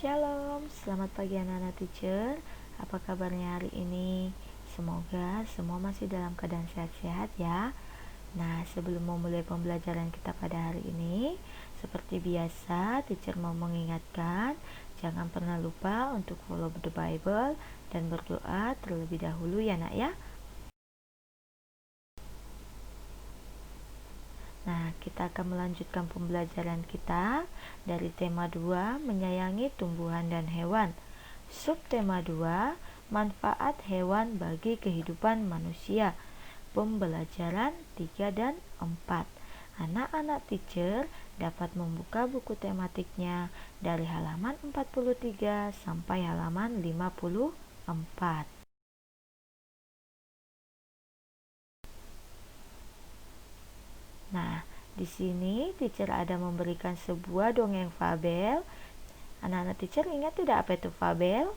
Shalom, selamat pagi anak-anak teacher. Apa kabarnya hari ini? Semoga semua masih dalam keadaan sehat-sehat ya. Nah, sebelum memulai pembelajaran kita pada hari ini, seperti biasa, teacher mau mengingatkan, jangan pernah lupa untuk follow the Bible dan berdoa terlebih dahulu ya nak ya. Nah, kita akan melanjutkan pembelajaran kita dari tema 2, menyayangi tumbuhan dan hewan. Subtema 2, manfaat hewan bagi kehidupan manusia. Pembelajaran 3 dan 4. Anak-anak teacher dapat membuka buku tematiknya dari halaman 43 sampai halaman 54. Nah, di sini teacher ada memberikan sebuah dongeng fabel. Anak-anak teacher ingat tidak apa itu fabel?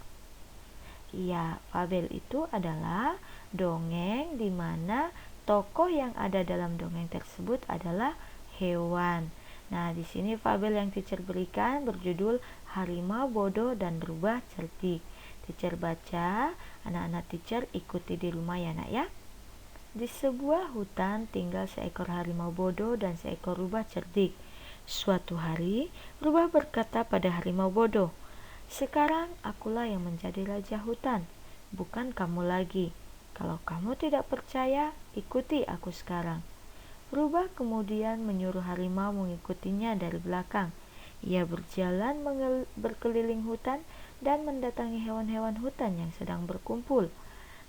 Iya, fabel itu adalah dongeng di mana tokoh yang ada dalam dongeng tersebut adalah hewan. Nah, di sini fabel yang teacher berikan berjudul Harimau Bodoh dan Rubah Cerdik. Teacher baca, anak-anak teacher ikuti di rumah ya nak ya. Di sebuah hutan tinggal seekor harimau bodoh dan seekor rubah cerdik. Suatu hari, rubah berkata pada harimau bodoh, "Sekarang akulah yang menjadi raja hutan, bukan kamu lagi. Kalau kamu tidak percaya, ikuti aku sekarang." Rubah kemudian menyuruh harimau mengikutinya dari belakang. Ia berjalan berkeliling hutan dan mendatangi hewan-hewan hutan yang sedang berkumpul.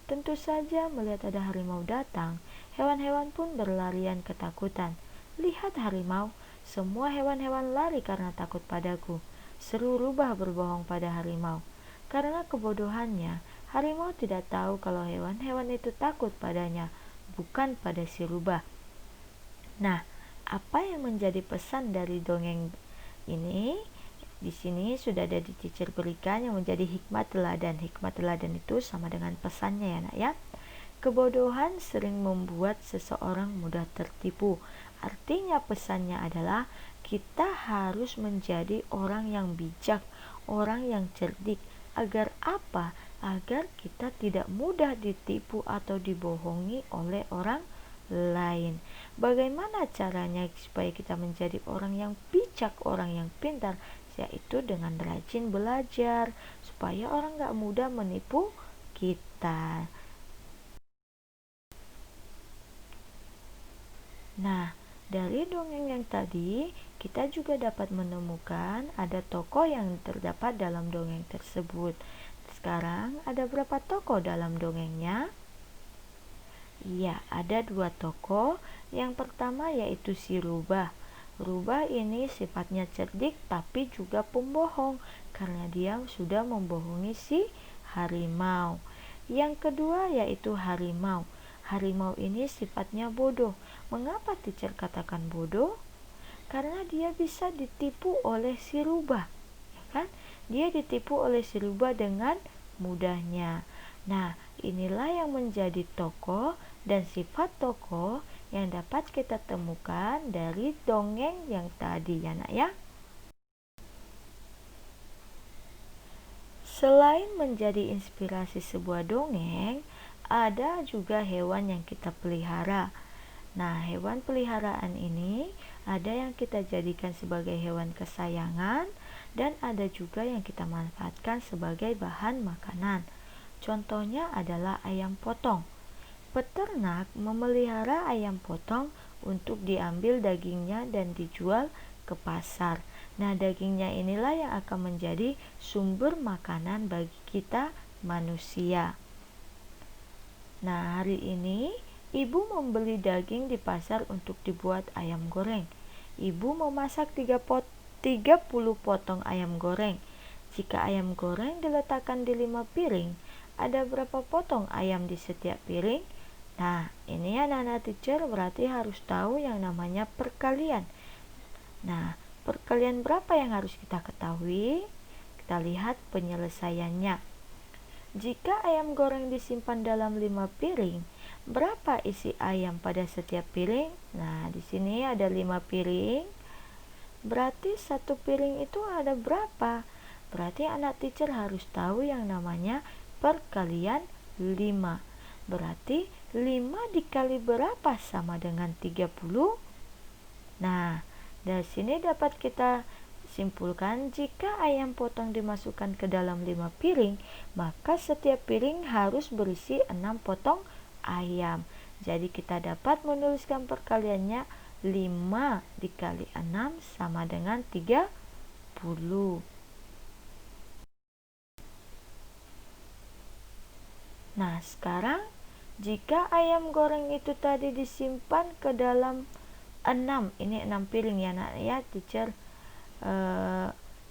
Tentu saja melihat ada harimau datang, hewan-hewan pun berlarian ketakutan. "Lihat harimau, semua hewan-hewan lari karena takut padaku," seru rubah berbohong pada harimau. Karena kebodohannya, harimau tidak tahu kalau hewan-hewan itu takut padanya, bukan pada si rubah. Nah, apa yang menjadi pesan dari dongeng ini? Di sini sudah ada di teacher berikan yang menjadi hikmat teladan. Hikmat teladan itu sama dengan pesannya ya nak ya. Kebodohan sering membuat seseorang mudah tertipu. Artinya pesannya adalah kita harus menjadi orang yang bijak, orang yang cerdik. Agar apa? Agar kita tidak mudah ditipu atau dibohongi oleh orang lain. Bagaimana caranya supaya kita menjadi orang yang bijak, orang yang pintar? Yaitu dengan rajin belajar supaya orang gak mudah menipu kita. Nah, dari dongeng yang tadi kita juga dapat menemukan ada tokoh yang terdapat dalam dongeng tersebut. Sekarang ada berapa tokoh dalam dongengnya? Iya, ada 2 tokoh. Yang pertama yaitu si rubah. Rubah ini sifatnya cerdik tapi juga pembohong karena dia sudah membohongi si harimau. Yang kedua yaitu harimau. Harimau ini sifatnya bodoh. Mengapa teacher katakan bodoh? Karena dia bisa ditipu oleh si rubah, ya kan? Dia ditipu oleh si rubah dengan mudahnya. Nah, inilah yang menjadi tokoh dan sifat tokoh yang dapat kita temukan dari dongeng yang tadi ya nak ya. Selain menjadi inspirasi sebuah dongeng, ada juga hewan yang kita pelihara. Nah, hewan peliharaan ini ada yang kita jadikan sebagai hewan kesayangan dan ada juga yang kita manfaatkan sebagai bahan makanan. Contohnya adalah ayam potong. Peternak memelihara ayam potong untuk diambil dagingnya dan dijual ke pasar. Nah, dagingnya inilah yang akan menjadi sumber makanan bagi kita manusia. Nah, hari ini ibu membeli daging di pasar untuk dibuat ayam goreng. Ibu memasak 30 potong ayam goreng. Jika ayam goreng diletakkan di 5 piring, ada berapa potong ayam di setiap piring? Nah, ini anak-anak teacher berarti harus tahu yang namanya perkalian. Nah, perkalian berapa yang harus kita ketahui? Kita lihat penyelesaiannya. Jika ayam goreng disimpan dalam 5 piring, berapa isi ayam pada setiap piring? Nah, di sini ada 5 piring. Berarti satu piring itu ada berapa? Berarti anak teacher harus tahu yang namanya perkalian 5. Berarti 5 dikali berapa sama dengan 30? Nah, dari sini dapat kita simpulkan jika ayam potong dimasukkan ke dalam 5 piring, maka setiap piring harus berisi 6 potong ayam. Jadi kita dapat menuliskan perkaliannya 5 dikali 6 sama dengan 30. Nah, sekarang jika ayam goreng itu tadi disimpan ke dalam 6, ini 6 piring ya nak ya, teacher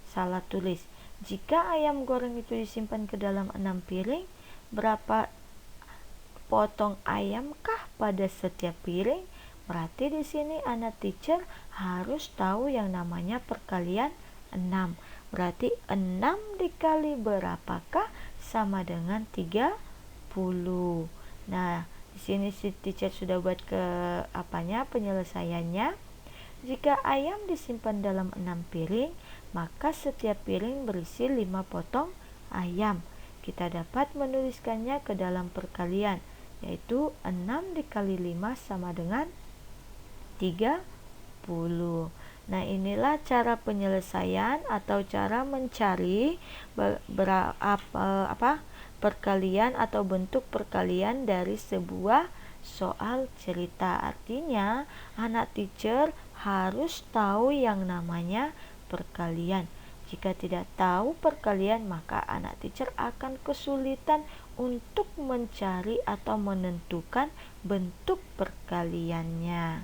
salah tulis. Jika ayam goreng itu disimpan ke dalam 6 piring, berapa potong ayamkah pada setiap piring? Berarti di sini anak teacher harus tahu yang namanya perkalian 6. Berarti 6 dikali berapakah sama dengan 30. Nah, di sini si teacher sudah buat penyelesaiannya. Jika ayam disimpan dalam 6 piring, maka setiap piring berisi 5 potong ayam. Kita dapat menuliskannya ke dalam perkalian, yaitu 6 dikali 5 sama dengan 30. Nah, inilah cara penyelesaian atau cara mencari perkalian atau bentuk perkalian dari sebuah soal cerita. Artinya, anak teacher harus tahu yang namanya perkalian. Jika tidak tahu perkalian, maka anak teacher akan kesulitan untuk mencari atau menentukan bentuk perkaliannya.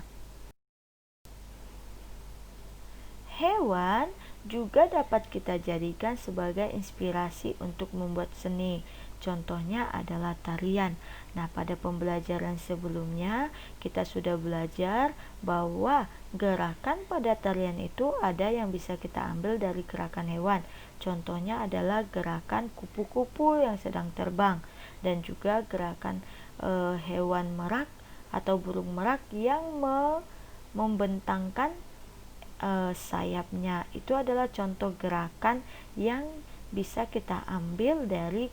Hewan juga dapat kita jadikan sebagai inspirasi untuk membuat seni. Contohnya adalah tarian. Nah, pada pembelajaran sebelumnya kita sudah belajar bahwa gerakan pada tarian itu ada yang bisa kita ambil dari gerakan hewan. Contohnya adalah gerakan kupu-kupu yang sedang terbang, dan juga gerakan hewan merak atau burung merak yang membentangkan sayapnya. Itu adalah contoh gerakan yang bisa kita ambil dari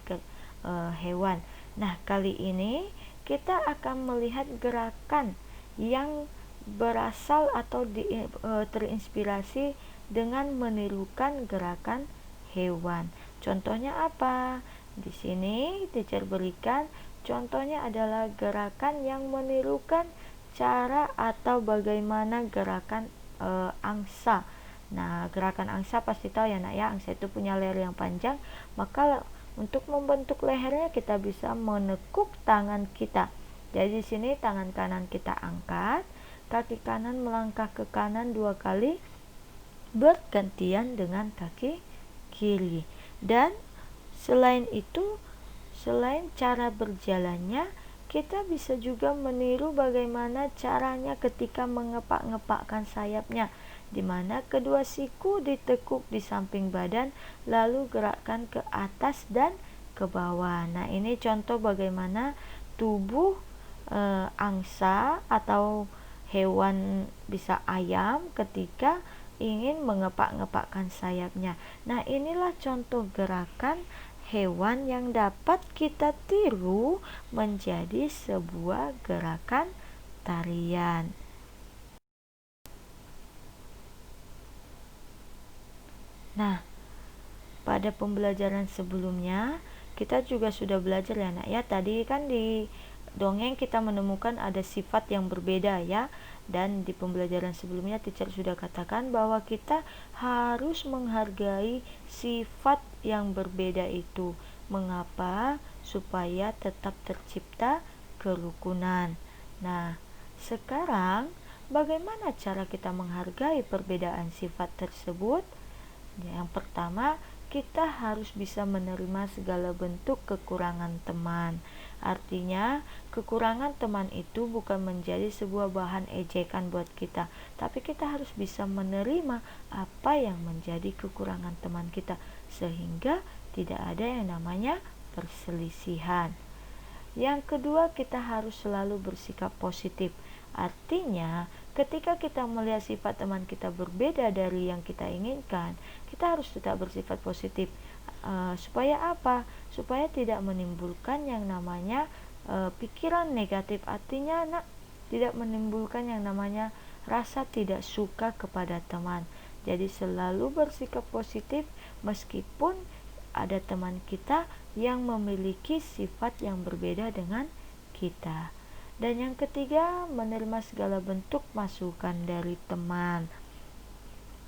hewan. Nah, kali ini kita akan melihat gerakan yang berasal atau terinspirasi dengan menirukan gerakan hewan. Contohnya apa? Di sini teacher berikan contohnya adalah gerakan yang menirukan cara atau bagaimana gerakan angsa. Nah, gerakan angsa pasti tahu ya nak ya, angsa itu punya leher yang panjang, maka untuk membentuk lehernya kita bisa menekuk tangan kita. Jadi di sini tangan kanan kita angkat, kaki kanan melangkah ke kanan 2 kali bergantian dengan kaki kiri. Dan selain itu, selain cara berjalannya, kita bisa juga meniru bagaimana caranya ketika mengepak-ngepakkan sayapnya, di mana kedua siku ditekuk di samping badan, lalu gerakkan ke atas dan ke bawah. Nah, ini contoh bagaimana tubuh angsa atau hewan, bisa ayam, ketika ingin mengepak-ngepakkan sayapnya. Nah, inilah contoh gerakan hewan yang dapat kita tiru menjadi sebuah gerakan tarian. Nah, pada pembelajaran sebelumnya kita juga sudah belajar ya nak ya. Tadi kan di dongeng kita menemukan ada sifat yang berbeda ya. Dan di pembelajaran sebelumnya teacher sudah katakan bahwa kita harus menghargai sifat yang berbeda itu. Mengapa? Supaya tetap tercipta kerukunan. Nah, sekarang bagaimana cara kita menghargai perbedaan sifat tersebut? Yang pertama, kita harus bisa menerima segala bentuk kekurangan teman. Artinya, kekurangan teman itu bukan menjadi sebuah bahan ejekan buat kita, tapi kita harus bisa menerima apa yang menjadi kekurangan teman kita, sehingga tidak ada yang namanya perselisihan. Yang kedua, kita harus selalu bersikap positif. Artinya, ketika kita melihat sifat teman kita berbeda dari yang kita inginkan, kita harus tetap bersifat positif. Supaya apa? Supaya tidak menimbulkan yang namanya pikiran negatif, artinya tidak menimbulkan yang namanya rasa tidak suka kepada teman. Jadi selalu bersikap positif meskipun ada teman kita yang memiliki sifat yang berbeda dengan kita. Dan yang ketiga, menerima segala bentuk masukan dari teman.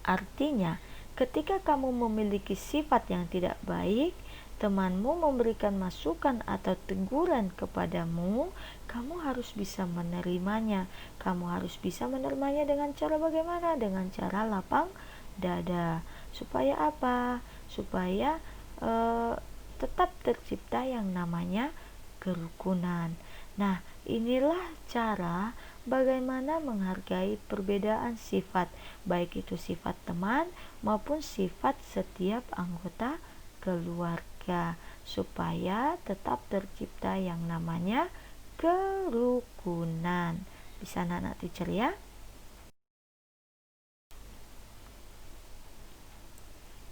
Artinya, ketika kamu memiliki sifat yang tidak baik, temanmu memberikan masukan atau teguran kepadamu, kamu harus bisa menerimanya. Kamu harus bisa menerimanya dengan cara bagaimana? Dengan cara lapang dada. Supaya apa? Supaya tetap tercipta yang namanya kerukunan. Nah, inilah cara bagaimana menghargai perbedaan sifat, baik itu sifat teman maupun sifat setiap anggota keluarga, supaya tetap tercipta yang namanya kerukunan. Bisa anak-anak teacher ya?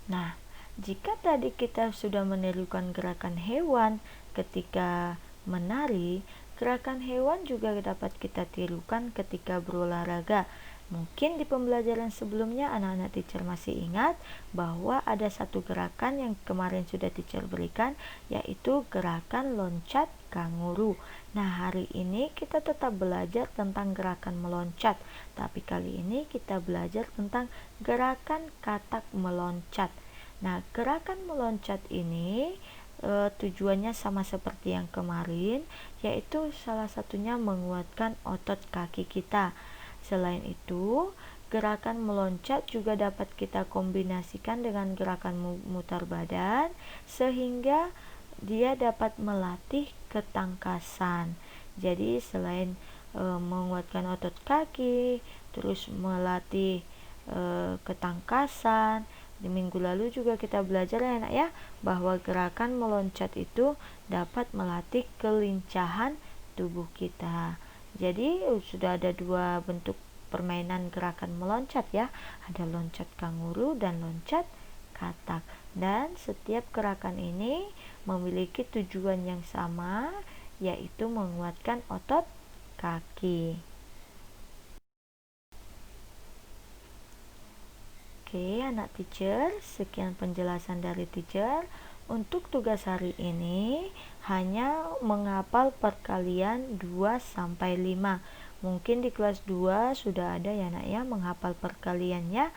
Nah, jika tadi kita sudah menirukan gerakan hewan ketika menari, gerakan hewan juga dapat kita tirukan ketika berolahraga. Mungkin di pembelajaran sebelumnya anak-anak teacher masih ingat bahwa ada satu gerakan yang kemarin sudah teacher berikan, yaitu gerakan loncat kanguru. Nah, hari ini kita tetap belajar tentang gerakan meloncat, tapi kali ini kita belajar tentang gerakan katak meloncat. Nah, gerakan meloncat ini tujuannya sama seperti yang kemarin, yaitu salah satunya menguatkan otot kaki kita. Selain itu, gerakan meloncat juga dapat kita kombinasikan dengan gerakan memutar badan, sehingga dia dapat melatih ketangkasan. Jadi selain menguatkan otot kaki, terus melatih ketangkasan. Di minggu lalu juga kita belajar ya anak ya, bahwa gerakan meloncat itu dapat melatih kelincahan tubuh kita. Jadi sudah ada dua bentuk permainan gerakan meloncat ya, ada loncat kanguru dan loncat katak. Dan setiap gerakan ini memiliki tujuan yang sama, yaitu menguatkan otot kaki. Oke, anak teacher, sekian penjelasan dari teacher. Untuk tugas hari ini hanya menghafal perkalian 2 sampai 5. Mungkin di kelas 2 sudah ada ya nak ya menghafal perkaliannya.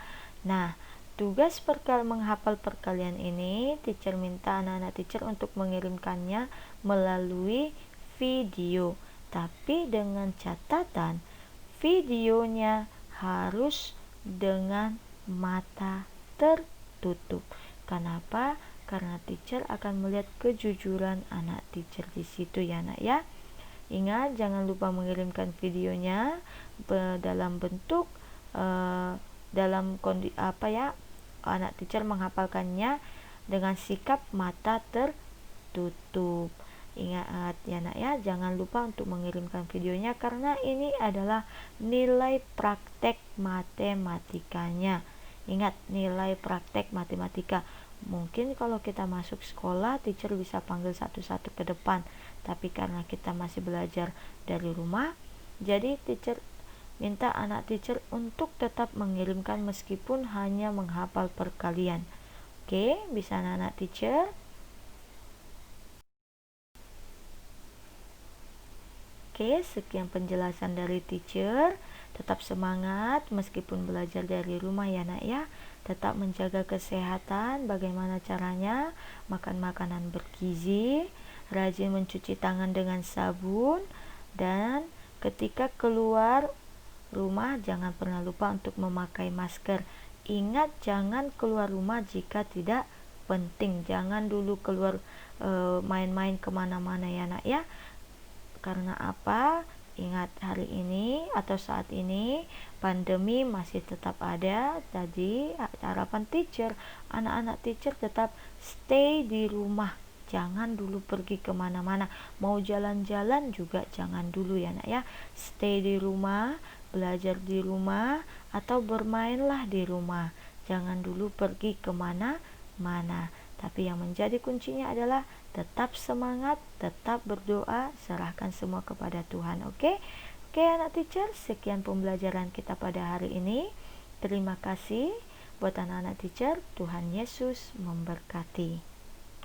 Nah, tugas menghafal perkalian ini teacher minta anak-anak teacher untuk mengirimkannya melalui video. Tapi dengan catatan videonya harus dengan mata tertutup. Kenapa? Karena teacher akan melihat kejujuran anak teacher di situ ya nak ya. Ingat, jangan lupa mengirimkan videonya dalam bentuk dalam kondisi anak teacher menghafalkannya dengan sikap mata tertutup. Ingat ya nak ya, jangan lupa untuk mengirimkan videonya karena ini adalah nilai praktek matematikanya. Ingat, nilai praktek matematika. Mungkin kalau kita masuk sekolah, teacher bisa panggil satu-satu ke depan. Tapi karena kita masih belajar dari rumah, jadi teacher minta anak teacher untuk tetap mengirimkan meskipun hanya menghafal perkalian. Oke, bisa anak teacher? Oke, sekian penjelasan dari teacher. Tetap semangat meskipun belajar dari rumah ya nak ya. Tetap menjaga kesehatan. Bagaimana caranya? Makan makanan bergizi, rajin mencuci tangan dengan sabun, dan ketika keluar rumah jangan pernah lupa untuk memakai masker. Ingat, jangan keluar rumah jika tidak penting. Jangan dulu keluar main-main kemana-mana ya nak ya. Karena apa? Ingat, hari ini atau saat ini pandemi masih tetap ada. Jadi harapan teacher, anak-anak teacher tetap stay di rumah. Jangan dulu pergi kemana-mana. Mau jalan-jalan juga jangan dulu ya nak ya. Stay di rumah. belajar di rumah atau bermainlah di rumah. Jangan dulu pergi kemana-mana. Tapi yang menjadi kuncinya adalah tetap semangat, tetap berdoa, serahkan semua kepada Tuhan. Oke? Oke anak teacher, sekian pembelajaran kita pada hari ini. Terima kasih buat anak-anak teacher. Tuhan Yesus memberkati.